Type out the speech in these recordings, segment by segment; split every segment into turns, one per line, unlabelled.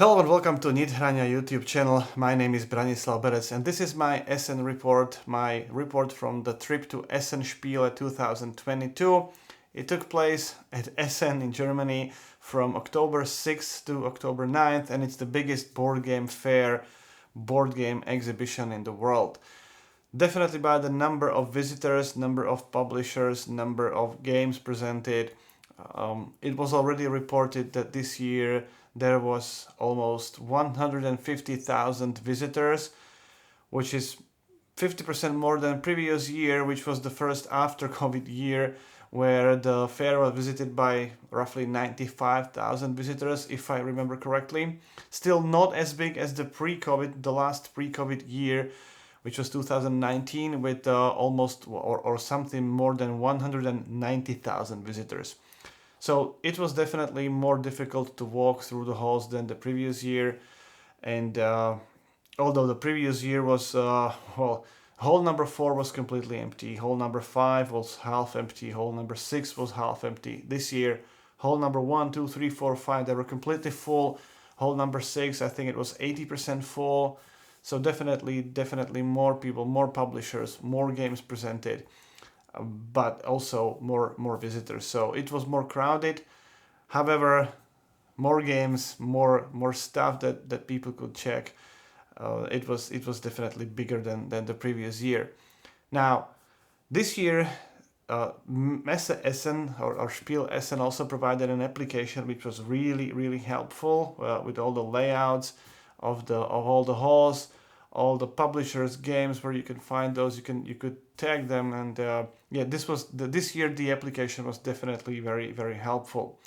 Hello and welcome to Nithrania YouTube channel. My name is Branislav Berec and this is my Essen report, my report from the trip to Essen Spiel 2022. It took place at Essen in Germany from October 6th to October 9th, and it's the biggest board game fair, board game exhibition in the world. Definitely by the number of visitors, number of publishers, number of games presented. It was already reported that this year there was almost 150,000 visitors, which is 50% more than previous year, which was the first after COVID year, where the fair was visited by roughly 95,000 visitors, if I remember correctly. Still not as big as the last pre-COVID year, which was 2019, with almost or something more than 190,000 visitors. So it was definitely more difficult to walk through the halls than the previous year. And although the previous year was, hall number 4 was completely empty. Hall number 5 was half empty. Hall number 6 was half empty. This year, hall number 1, 2, 3, 4, 5, they were completely full. Hall number 6, I think it was 80% full. So definitely more people, more publishers, more games presented, but also more visitors. So it was more crowded. However, more games, more stuff that people could check. It was definitely bigger than the previous year. Now, this year, Messe Essen or Spiel Essen also provided an application which was really helpful with all the layouts of all the halls, all the publishers' games where you can find those. You could tag them, and this year the application was definitely very helpful.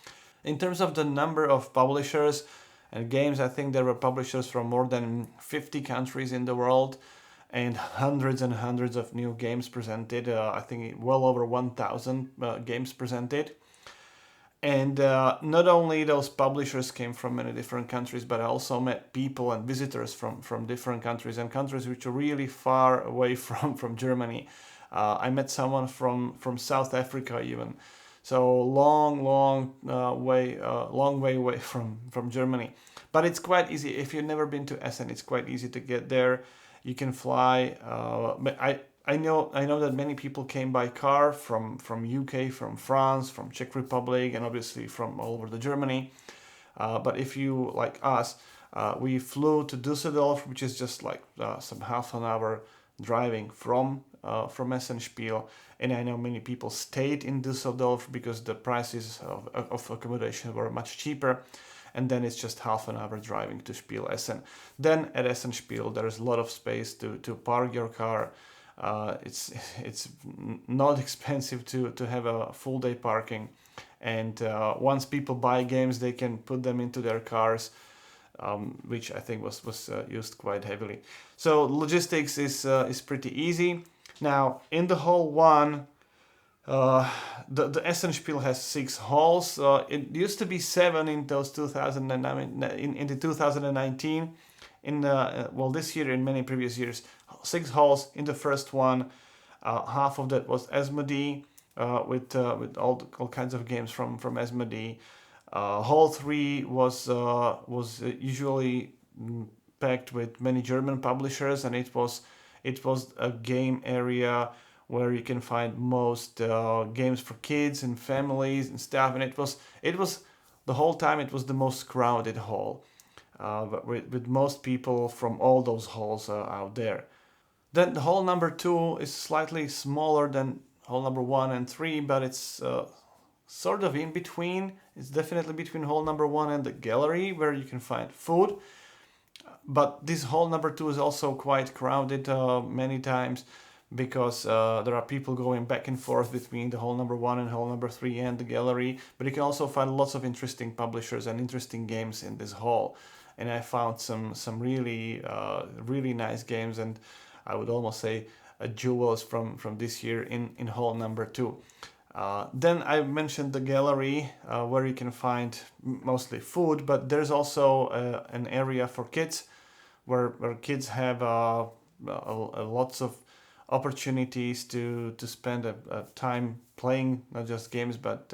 In terms of the number of publishers and games, I think there were publishers from more than 50 countries in the world, and hundreds and hundreds of new games presented. I think well over 1,000 games presented. And not only those publishers came from many different countries, but I also met people and visitors from different countries and countries which are really far away from Germany. I met someone from South Africa even. So long way away from Germany. But it's quite easy. If you've never been to Essen, it's quite easy to get there. You can fly. But I know that many people came by car from UK, from France, from Czech Republic, and obviously from all over the Germany. But if you, like us, we flew to Düsseldorf, which is just like some half an hour driving from Essen Spiel. And I know many people stayed in Düsseldorf because the prices of accommodation were much cheaper. And then it's just half an hour driving to Spiel Essen. Then at Essen Spiel, there is a lot of space to park your car. It's not expensive to have a full day parking, and once people buy games, they can put them into their cars, which I think was used quite heavily. So logistics is pretty easy. Now in the hall 1, the Essen Spiel has 6 halls. It used to be 7 in those 2009 in the 2019. This year, in many previous years, 6 halls. In the first one, half of that was Asmodee, with all kinds of games from Asmodee. Hall 3 was usually packed with many German publishers, and it was a game area where you can find most games for kids and families and stuff. And it was the whole time it was the most crowded hall. But with most people from all those halls out there. Then the hall number 2 is slightly smaller than hall number 1 and 3, but it's sort of in between. It's definitely between hall number 1 and the gallery, where you can find food. But this hall number 2 is also quite crowded many times, because there are people going back and forth between the hall number 1 and hall number 3 and the gallery. But you can also find lots of interesting publishers and interesting games in this hall. And I found some really nice games, and I would almost say jewels from this year in hall number 2. Then I mentioned the gallery, where you can find mostly food, but there's also an area for kids where kids have lots of opportunities to spend a time playing not just games, but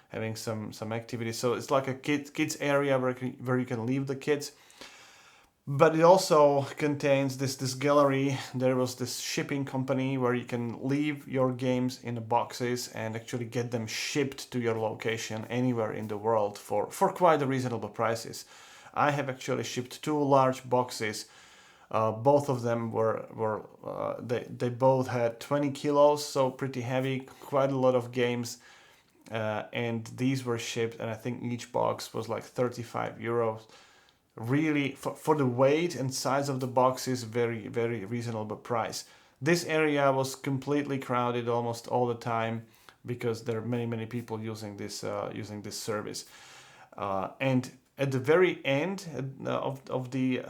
having some activities. So it's like a kids area where you can leave the kids. But it also contains this gallery. There was this shipping company where you can leave your games in the boxes and actually get them shipped to your location anywhere in the world for quite a reasonable prices. I have actually shipped 2 large boxes. Both of them they both had 20 kilos, so pretty heavy, quite a lot of games. And these were shipped, and I think each box was like 35 euros. Really, for the weight and size of the boxes, very, very reasonable price. This area was completely crowded almost all the time because there are many people using this service. And at the very end of the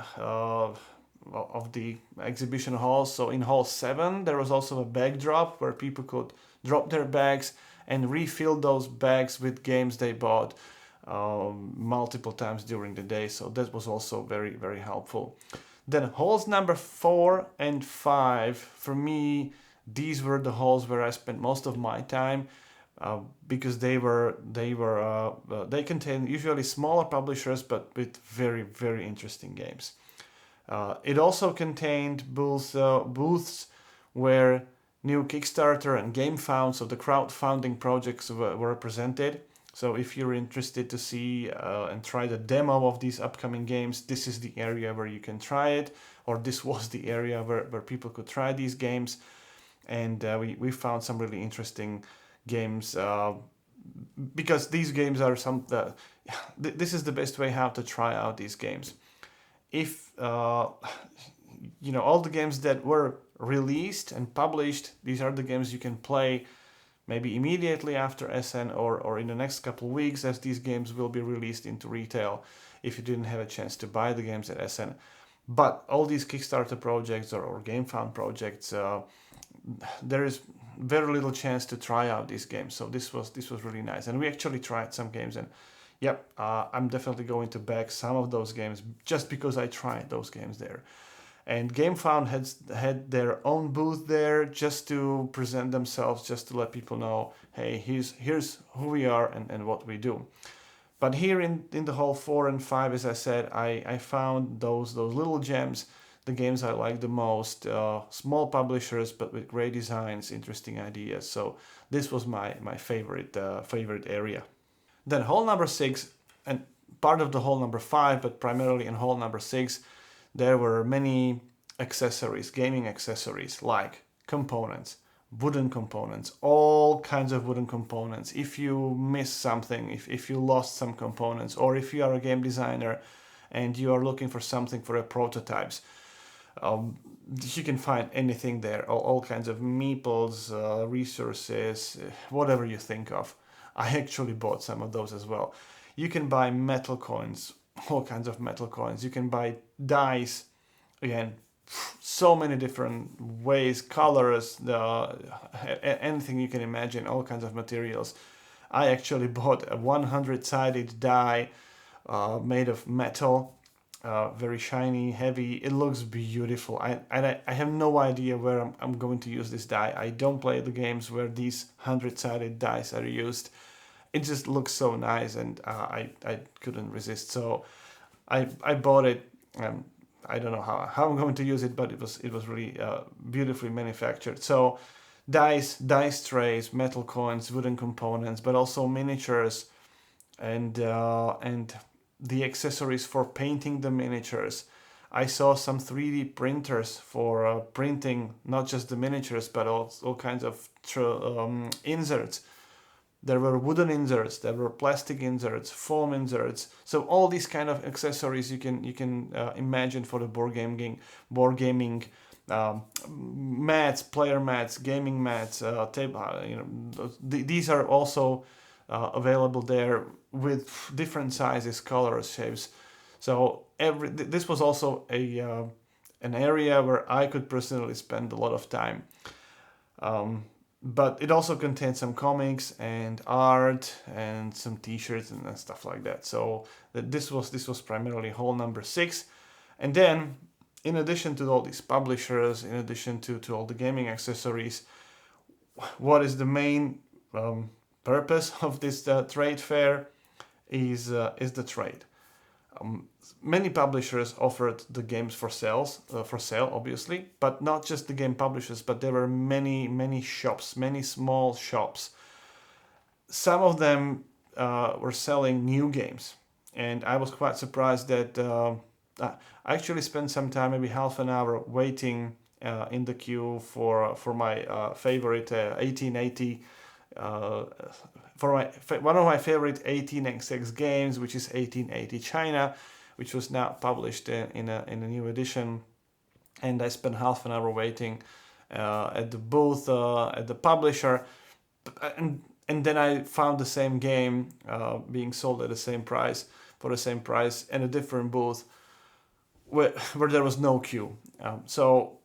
exhibition hall, so in hall 7, there was also a bag drop where people could drop their bags and refill those bags with games they bought multiple times during the day. So that was also very, very helpful. Then halls number 4 and 5, for me, these were the halls where I spent most of my time. Because they contain usually smaller publishers but with very, very interesting games. It also contained booths where new Kickstarter and GameFound, so the crowdfunding projects were presented. So if you're interested to see and try the demo of these upcoming games, this is the area where you can try it, or this was the area where people could try these games. And we found some really interesting games because these games are this is the best way how to try out these games. If all the games that were released and published, these are the games you can play maybe immediately after Essen or in the next couple of weeks, as these games will be released into retail if you didn't have a chance to buy the games at Essen. But all these Kickstarter projects or GameFound projects, there is very little chance to try out these games. So this was really nice, and we actually tried some games, and I'm definitely going to back some of those games just because I tried those games there. And GameFound had their own booth there just to present themselves, just to let people know, hey, here's who we are and what we do. But here in the hall 4 and 5, as I said, I found those little gems, the games I like the most, small publishers but with great designs, interesting ideas. So this was my favorite area. Then hall number 6 and part of the hall number 5, but primarily in hall number 6, there were many accessories, gaming accessories like components, wooden components, all kinds of wooden components. If you miss something, if you lost some components, or if you are a game designer and you are looking for something for your prototypes, you can find anything there, all kinds of meeples, resources, whatever you think of. I actually bought some of those as well. You can buy metal coins, all kinds of metal coins. You can buy dice, again, so many different ways, colors, anything you can imagine, all kinds of materials. I actually bought a 100-sided die made of metal, very shiny, heavy. It looks beautiful. I have no idea where I'm going to use this die. I don't play the games where these 100-sided dice are used. It just looks so nice, and I couldn't resist. So I bought it. I don't know how I'm going to use it, but it was really beautifully manufactured. So dice trays, metal coins, wooden components, but also miniatures, and the accessories for painting the miniatures. I saw some 3D printers for printing not just the miniatures, but all kinds of inserts. There were wooden inserts, there were plastic inserts, foam inserts. So all these kind of accessories you can imagine for the board gaming mats, player mats, gaming mats, table. These are also available there with different sizes, colors, shapes. So this was also an area where I could personally spend a lot of time. But it also contains some comics and art and some T-shirts and stuff like that. So this was primarily hall number 6. And then, in addition to all these publishers, in addition to all the gaming accessories, what is the main purpose of this trade fair is the trade. Many publishers offered the games for sale, obviously, but not just the game publishers, but there were many shops, many small shops. Some of them were selling new games, and I was quite surprised that I actually spent some time, maybe half an hour, waiting in the queue for my favorite 1880. One of my favorite 18xx games, which is 1880 China, which was now published in a new edition, and I spent half an hour waiting at the booth at the publisher, and then I found the same game being sold at the same price for the same price in a different booth where there was no queue. So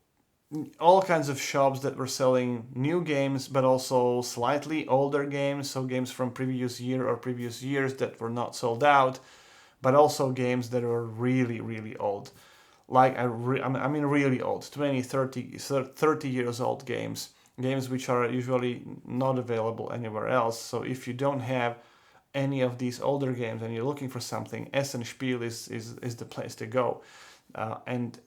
all kinds of shops that were selling new games, but also slightly older games, so games from previous year or previous years that were not sold out, but also games that were really old. Like, I mean really old, 20, 30 years old games which are usually not available anywhere else. So if you don't have any of these older games and you're looking for something, Essen Spiel is the place to go. And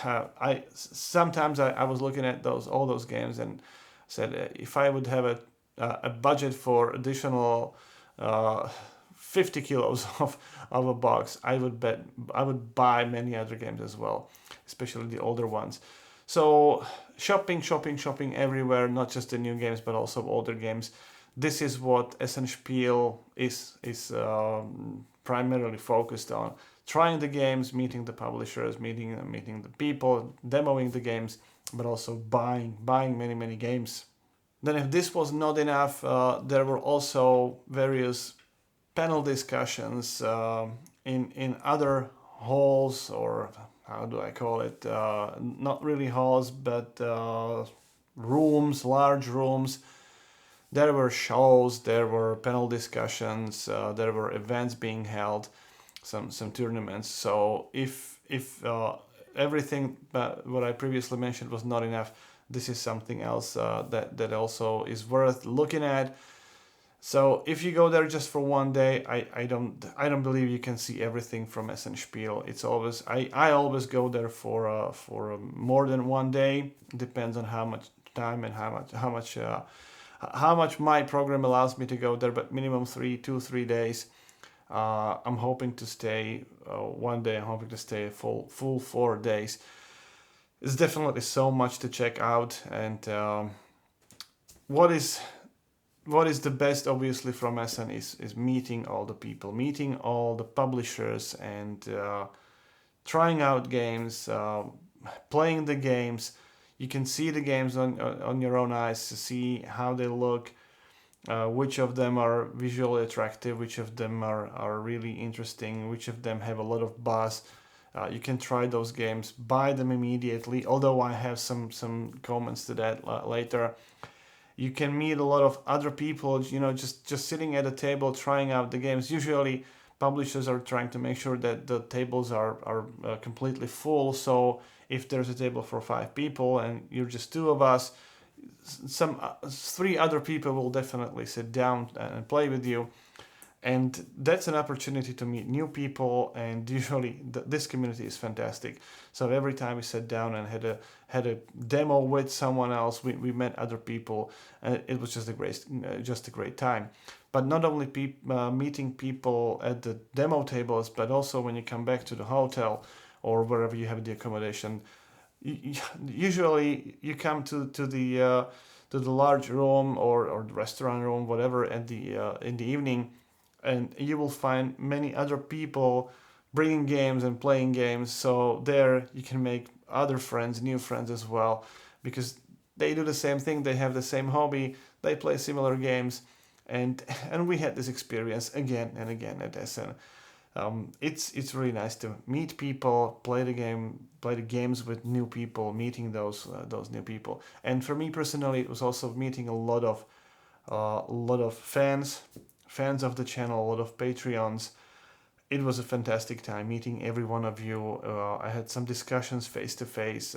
I sometimes I was looking at all those games and said, if I would have a budget for additional 50 kilos of a box, I would buy many other games as well, especially the older ones. So shopping everywhere, not just the new games but also older games. This is what Essen Spiel is primarily focused on. Trying the games, meeting the publishers, meeting the people, demoing the games, but also buying many games. Then, if this was not enough, there were also various panel discussions in other halls, or how do I call it? Not really halls, but rooms, large rooms. There were shows, there were panel discussions, there were events being held, some tournaments. So if everything what I previously mentioned was not enough, this is something else that also is worth looking at. So if you go there just for one day, I don't believe you can see everything from Essen Spiel. It's always I always go there for more than one day. Depends on how much time and how much my program allows me to go there, but minimum 3 days. I'm hoping to stay one day. I'm hoping to stay a full 4 days. It's definitely so much to check out, and what is the best, obviously, from Essen is meeting all the people, meeting all the publishers, and trying out games, playing the games. You can see the games on your own eyes to see how they look, which of them are visually attractive, which of them are really interesting, which of them have a lot of buzz. You can try those games, buy them immediately, although I have some comments to that later. You can meet a lot of other people, just sitting at a table trying out the games. Usually publishers are trying to make sure that the tables are completely full, so if there's a table for 5 people and you're just 2 of us, some 3 other people will definitely sit down and play with you, and that's an opportunity to meet new people. And usually this community is fantastic. So every time we sat down and had a demo with someone else, we met other people, and it was just a great time. But not only meeting people at the demo tables, but also when you come back to the hotel or wherever you have the accommodation. Usually you come to the large room or the restaurant room, whatever, in the evening, and you will find many other people bringing games and playing games. So there you can make other friends, new friends as well, because they do the same thing, they have the same hobby, they play similar games, and we had this experience again and again at Essen. It's really nice to meet people, play the games with new people, meeting those new people. And for me personally, it was also meeting a lot of fans of the channel, a lot of Patreons. It was a fantastic time meeting every one of you. I had some discussions face to face,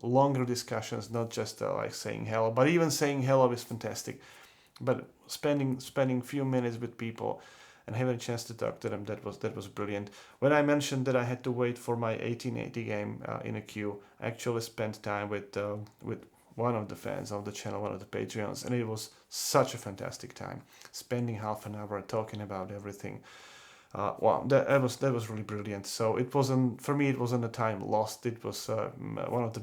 longer discussions, not just like saying hello, but even saying hello is fantastic. but spending few minutes with people and having a chance to talk to them, that was brilliant. When I mentioned that I had to wait for my 1880 game in a queue, I actually spent time with one of the fans of the channel, one of the Patreons, and it was such a fantastic time, spending half an hour talking about everything. Wow, that was really brilliant. So it wasn't, for me, it wasn't a time lost. It was one of the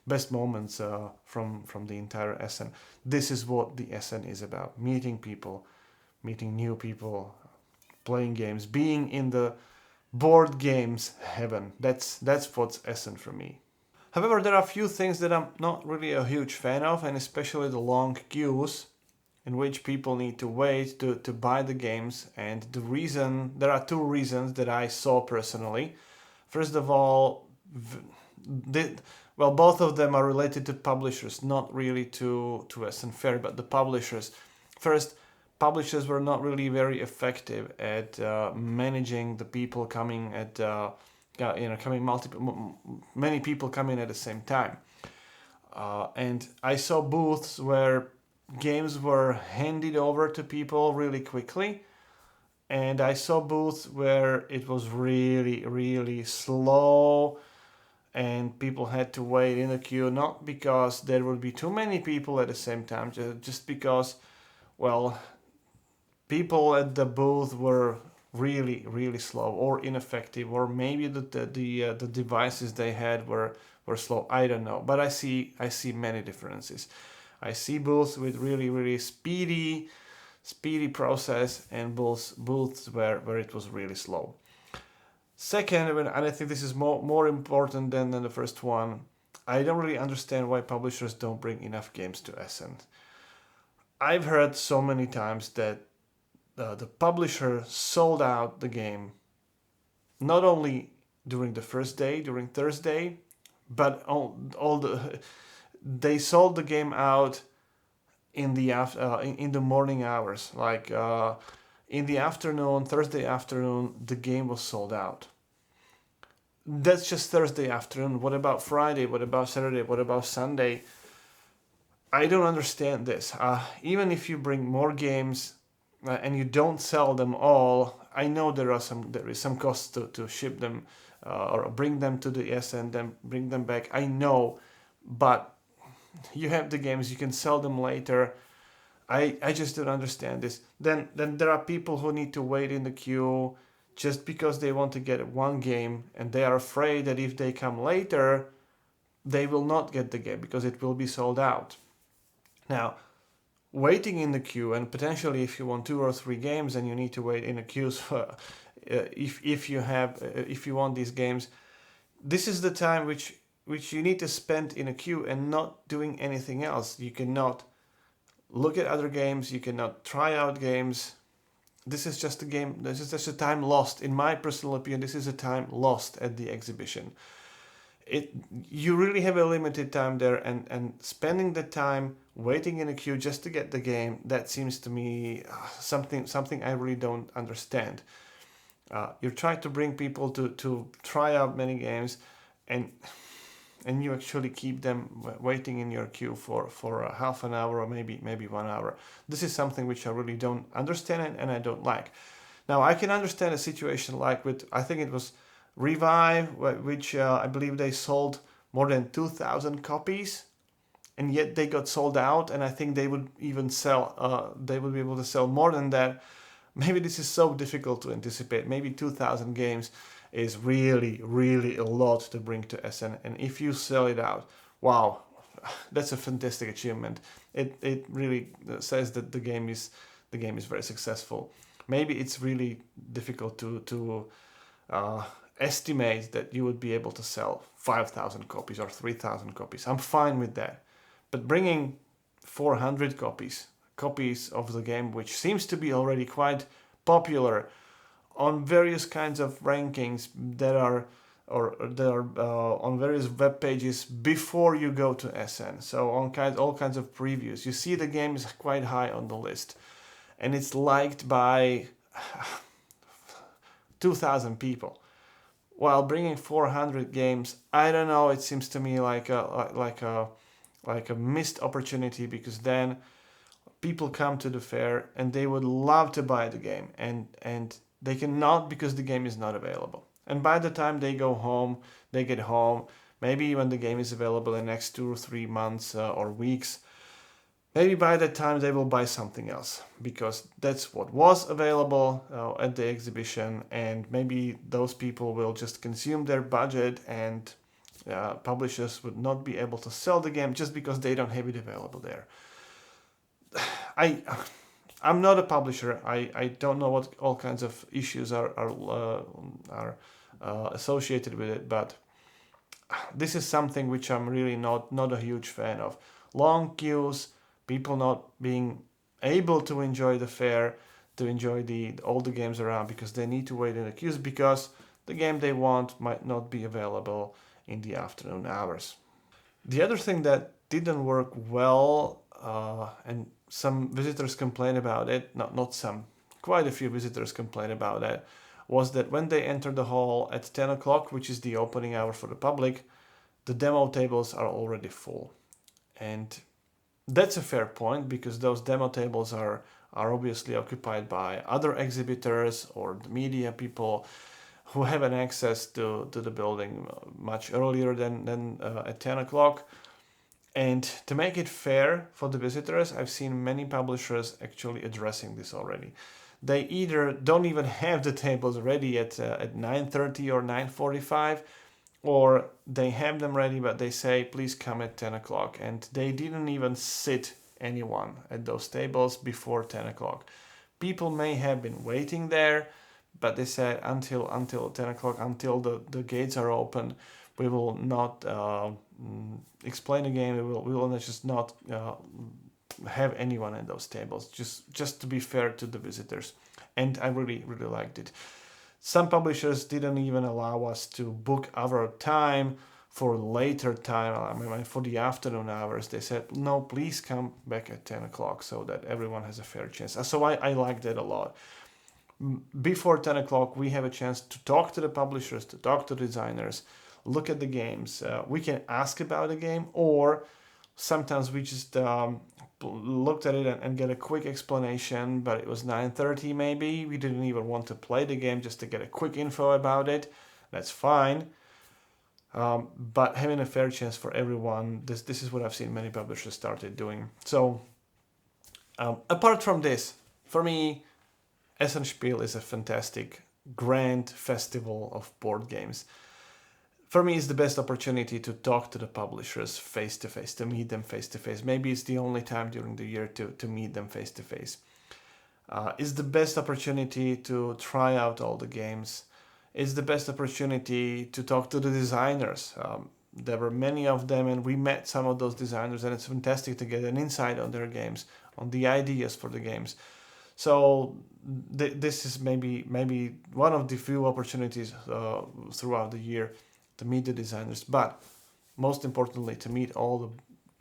best moments from the entire Essen. This is what the Essen is about: meeting people, meeting new people, playing games, being in the board games heaven. That's what's Essen for me. However, there are a few things that I'm not really a huge fan of, and especially the long queues in which people need to wait to buy the games. And there are two reasons that I saw personally. First of all, both of them are related to publishers, not really to Essen Fair, but the publishers. First, publishers were not really very effective at managing the people coming at many people coming at the same time. And I saw booths where games were handed over to people really quickly, and I saw booths where it was really, really slow, and people had to wait in the queue, not because there would be too many people at the same time, just because, well, people at the booth were really, really slow or ineffective, or maybe the devices they had were slow. I don't know, but I see many differences. I see booths with really, really speedy process, and booths where it was really slow. Second, and I think this is more important than the first one, I don't really understand why publishers don't bring enough games to Essen. I've heard so many times that the publisher sold out the game not only during the first day, during Thursday, but they sold the game out in the morning hours, like in the afternoon, Thursday afternoon, the game was sold out. That's just Thursday afternoon. What about Friday? What about Saturday? What about Sunday? I don't understand this. Even if you bring more games and you don't sell them all, I know there is some cost to ship them or bring them to the S and then bring them back. I know, but you have the games, you can sell them later. I just don't understand this. Then there are people who need to wait in the queue just because they want to get one game, and they are afraid that if they come later, they will not get the game because it will be sold out. Now, waiting in the queue, and potentially if you want 2 or 3 games and you need to wait in a queue for, if you want these games, this is the time which you need to spend in a queue and not doing anything else. You cannot look at other games, you cannot try out games. This is just a time lost. In my personal opinion, this is a time lost at the exhibition. You really have a limited time there, and spending the time waiting in a queue just to get the game, that seems to me something I really don't understand. You're trying to bring people to try out many games, and you actually keep them waiting in your queue for a half an hour or maybe 1 hour. This is something which I really don't understand and I don't like. Now, I can understand a situation like with, I think it was Revive, which I believe they sold more than 2,000 copies, and yet they got sold out, and I think they would even they would be able to sell more than that. Maybe this is so difficult to anticipate. Maybe 2,000 games is really, really a lot to bring to Essen, and if you sell it out, wow, that's a fantastic achievement. It really says that the game is very successful. Maybe it's really difficult to estimate that you would be able to sell 5,000 copies or 3,000 copies. I'm fine with that. But bringing 400 copies of the game, which seems to be already quite popular on various kinds of rankings that are on various web pages before you go to Essen. So all kinds of previews. You see the game is quite high on the list, and it's liked by 2,000 people. While bringing 400 games, I don't know. It seems to me like a missed opportunity, because then people come to the fair and they would love to buy the game, and they cannot because the game is not available. And by the time they go home, they get home, maybe when the game is available in the next 2 or 3 months or weeks, maybe by that time they will buy something else because that's what was available at the exhibition, and maybe those people will just consume their budget, and publishers would not be able to sell the game just because they don't have it available there. I'm not a publisher. I don't know what all kinds of issues are associated with it, but this is something which I'm really not a huge fan of. Long queues, people not being able to enjoy the fair, to enjoy all the games around because they need to wait in the queues because the game they want might not be available in the afternoon hours. The other thing that didn't work well, and some visitors complained about it, not some, quite a few visitors complained about it, was that when they enter the hall at 10 o'clock, which is the opening hour for the public, the demo tables are already full. And that's a fair point because those demo tables are obviously occupied by other exhibitors or the media people who have an access to the building much earlier than at 10 o'clock. And to make it fair for the visitors, I've seen many publishers actually addressing this already. They either don't even have the tables ready at 9:30 or 9:45, or they have them ready, but they say, please come at 10 o'clock. And they didn't even sit anyone at those tables before 10 o'clock. People may have been waiting there, but they said until 10 o'clock, until the gates are open, we will not explain the game. We will just not have anyone at those tables, just to be fair to the visitors. And I really liked it. Some publishers didn't even allow us to book our time for later time, I mean, for the afternoon hours. They said, no, please come back at 10 o'clock so that everyone has a fair chance. So I like that a lot. Before 10 o'clock, we have a chance to talk to the publishers, to talk to designers, look at the games. We can ask about the game, or sometimes we just looked at it and get a quick explanation, but it was 9:30 maybe. We didn't even want to play the game, just to get a quick info about it. That's fine. But having a fair chance for everyone, this is what I've seen many publishers started doing. So apart from this, for me, Essen Spiel is a fantastic, grand festival of board games. For me, it's the best opportunity to talk to the publishers face to face, to meet them face to face. Maybe it's the only time during the year to meet them face to face. It's the best opportunity to try out all the games. It's the best opportunity to talk to the designers. There were many of them, and we met some of those designers, and it's fantastic to get an insight on their games, on the ideas for the games. So this is maybe one of the few opportunities throughout the year to meet the designers, but most importantly, to meet all the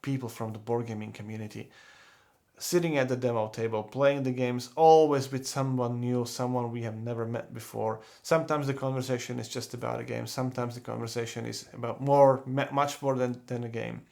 people from the board gaming community. Sitting at the demo table, playing the games, always with someone new, someone we have never met before. Sometimes the conversation is just about a game. Sometimes the conversation is about much more than a game.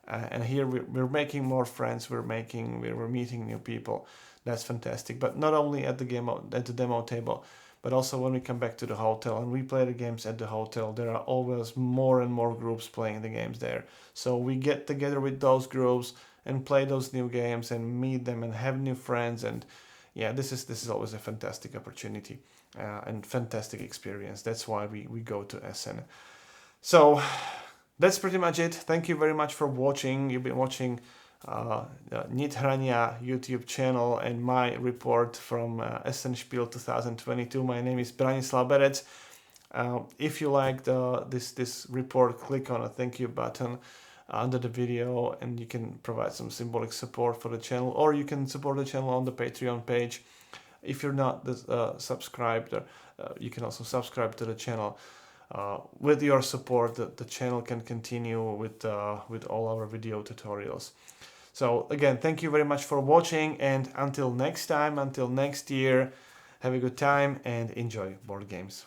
And here we're making more friends. We're meeting new people. That's fantastic. But not only at the demo table, but also when we come back to the hotel and we play the games at the hotel, there are always more and more groups playing the games there. So we get together with those groups and play those new games and meet them and have new friends. And yeah, this is always a fantastic opportunity and fantastic experience. That's why we go to Essen. So that's pretty much it. Thank you very much for watching. You've been watching Nithrania YouTube channel and my report from Essen Spiel 2022. My name is Branislav Berec. If you liked this report, click on a thank you button under the video, and you can provide some symbolic support for the channel, or you can support the channel on the Patreon page. If you're not subscribed, you can also subscribe to the channel. With your support, the channel can continue with all our video tutorials. So again, thank you very much for watching, and until next time, until next year, have a good time and enjoy board games.